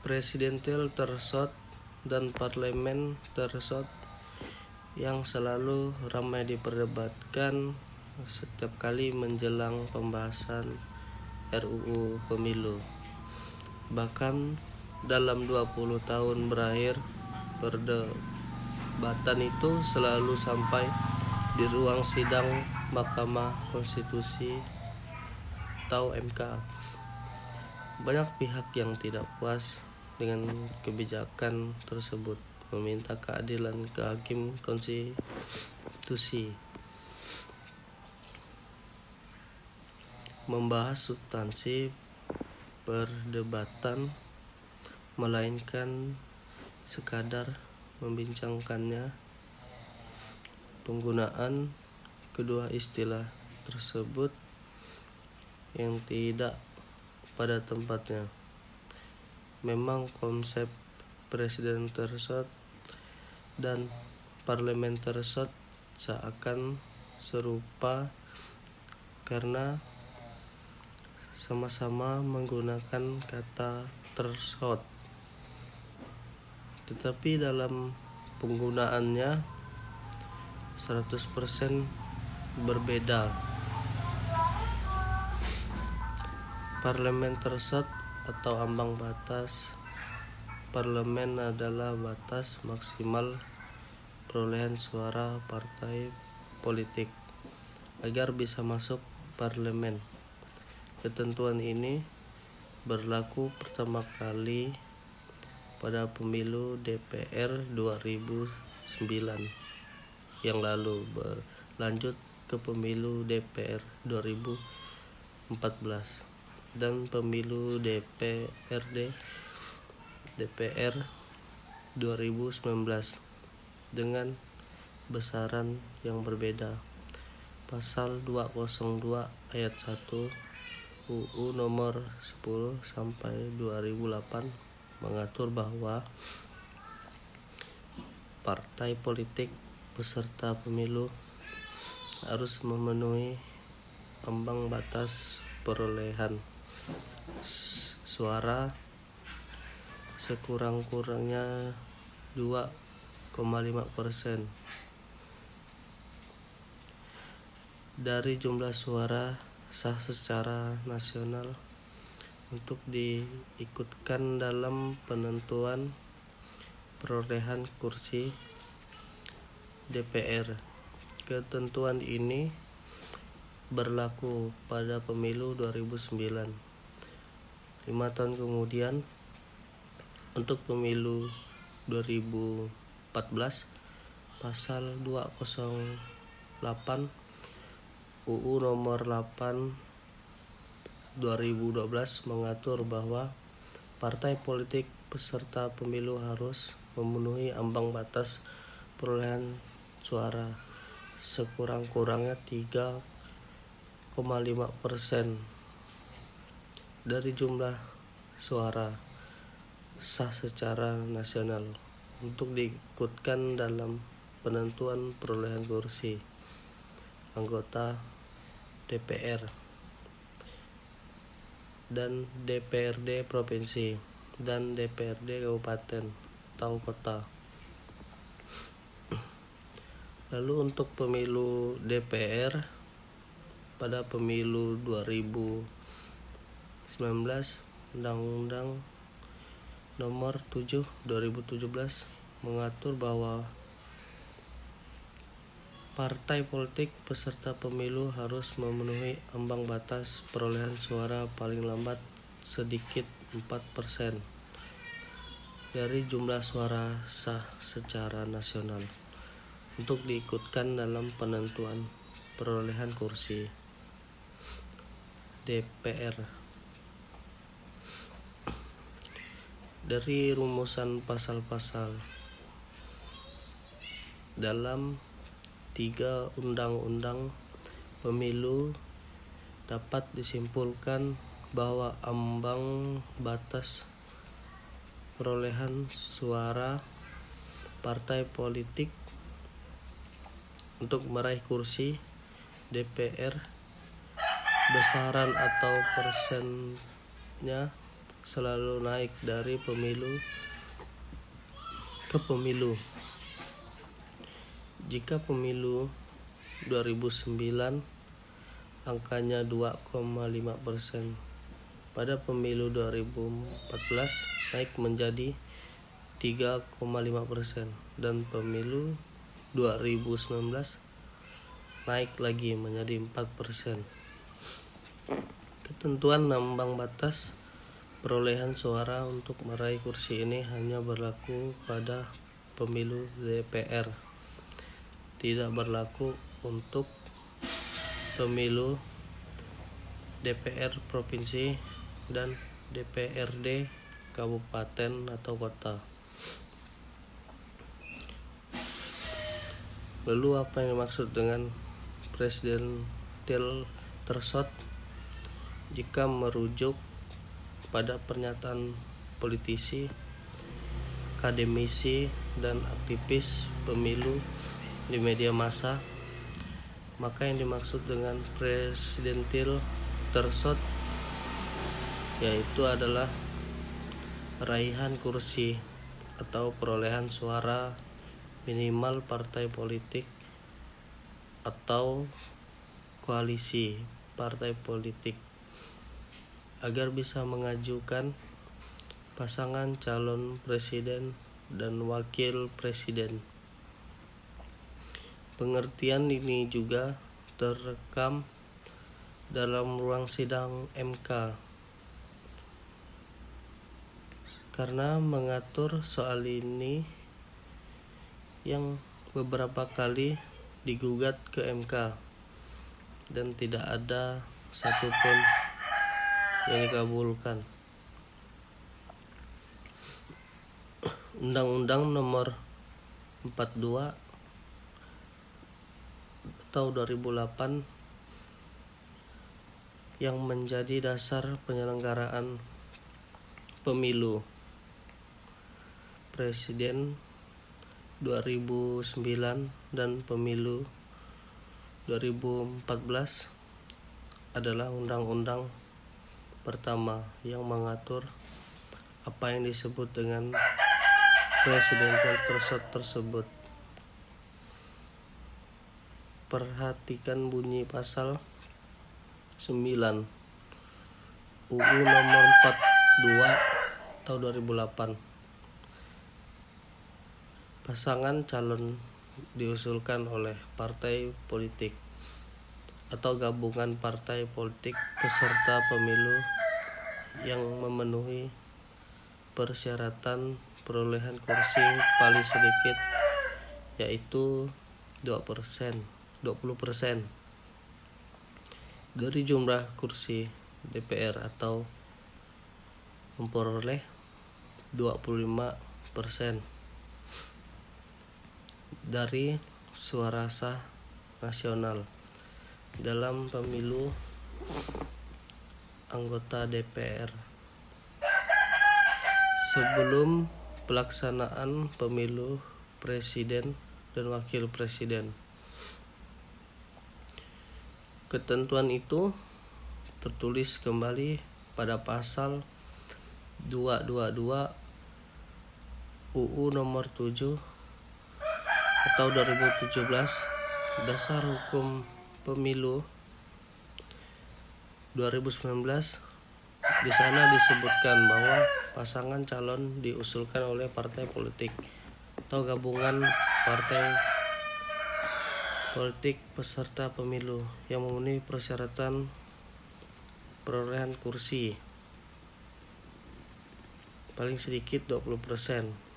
Presidential threshold dan parlemen threshold yang selalu ramai diperdebatkan setiap kali menjelang pembahasan RUU Pemilu. Bahkan dalam 20 tahun berakhir, perdebatan itu selalu sampai di ruang sidang Mahkamah Konstitusi atau MK. Banyak pihak yang tidak puas dengan kebijakan tersebut meminta keadilan ke Hakim Konstitusi. Membahas substansi perdebatan melainkan sekadar membincangkannya. Penggunaan kedua istilah tersebut yang tidak pada tempatnya. Memang konsep presiden threshold dan parlemen threshold seakan serupa karena sama-sama menggunakan kata threshold, tetapi dalam penggunaannya 100% berbeda. Parlemen threshold atau ambang batas parlemen adalah batas maksimal perolehan suara partai politik agar bisa masuk parlemen. Ketentuan ini berlaku pertama kali pada pemilu DPR 2009 yang lalu, berlanjut ke pemilu DPR 2014 dan pemilu DPR 2019 dengan besaran yang berbeda. Pasal 202 ayat 1 UU nomor 10 sampai 2008 mengatur bahwa partai politik peserta pemilu harus memenuhi ambang batas perolehan suara sekurang-kurangnya 2,5% dari jumlah suara sah secara nasional untuk diikutkan dalam penentuan perolehan kursi DPR. Ketentuan ini berlaku pada pemilu 2009. 5 tahun kemudian, untuk pemilu 2014, pasal 208 UU nomor 8 2012 mengatur bahwa partai politik peserta pemilu harus memenuhi ambang batas perolehan suara sekurang-kurangnya 3,5% dari jumlah suara sah secara nasional untuk diikutkan dalam penentuan perolehan kursi anggota DPR dan DPRD provinsi dan DPRD kabupaten atau kota. Lalu untuk pemilu DPR pada pemilu 2019, Undang-Undang nomor 7 2017 mengatur bahwa partai politik peserta pemilu harus memenuhi ambang batas perolehan suara paling lambat sedikit 4% dari jumlah suara sah secara nasional untuk diikutkan dalam penentuan perolehan kursi DPR. Dari rumusan pasal-pasal dalam 3 undang-undang pemilu dapat disimpulkan bahwa ambang batas perolehan suara partai politik untuk meraih kursi DPR besaran atau persennya selalu naik dari pemilu ke pemilu. Jika pemilu 2009 angkanya 2,5%, pada pemilu 2014 naik menjadi 3,5%, dan pemilu 2019 naik lagi menjadi 4%. Ketentuan ambang batas perolehan suara untuk meraih kursi ini hanya berlaku pada pemilu DPR, tidak berlaku untuk pemilu DPR provinsi dan DPRD kabupaten atau kota. Lalu apa yang dimaksud dengan presidential threshold? Jika merujuk pada pernyataan politisi, akademisi, dan aktivis pemilu di media massa, maka yang dimaksud dengan presidential threshold yaitu adalah raihan kursi atau perolehan suara minimal partai politik atau koalisi partai politik agar bisa mengajukan pasangan calon presiden dan wakil presiden. Pengertian ini juga terekam dalam ruang sidang MK karena mengatur soal ini yang beberapa kali digugat ke MK dan tidak ada satupun yang dikabulkan. Undang-Undang Nomor 42 atau 2008 yang menjadi dasar penyelenggaraan pemilu presiden 2009 dan pemilu 2014 adalah undang-undang pertama yang mengatur apa yang disebut dengan presidential threshold tersebut. Perhatikan bunyi pasal 9 UU nomor 42 tahun 2008. Pasangan calon diusulkan oleh partai politik atau gabungan partai politik peserta pemilu yang memenuhi persyaratan perolehan kursi paling sedikit yaitu 20% dari jumlah kursi DPR atau memperoleh 25% dari suara sah nasional dalam pemilu anggota DPR sebelum pelaksanaan pemilu presiden dan wakil presiden. Ketentuan itu tertulis kembali pada pasal 222 UU nomor 7 atau 2017 Dasar Hukum Pemilu 2019. Di sana disebutkan bahwa pasangan calon diusulkan oleh partai politik atau gabungan partai politik peserta pemilu yang memenuhi persyaratan perolehan kursi paling sedikit 20%.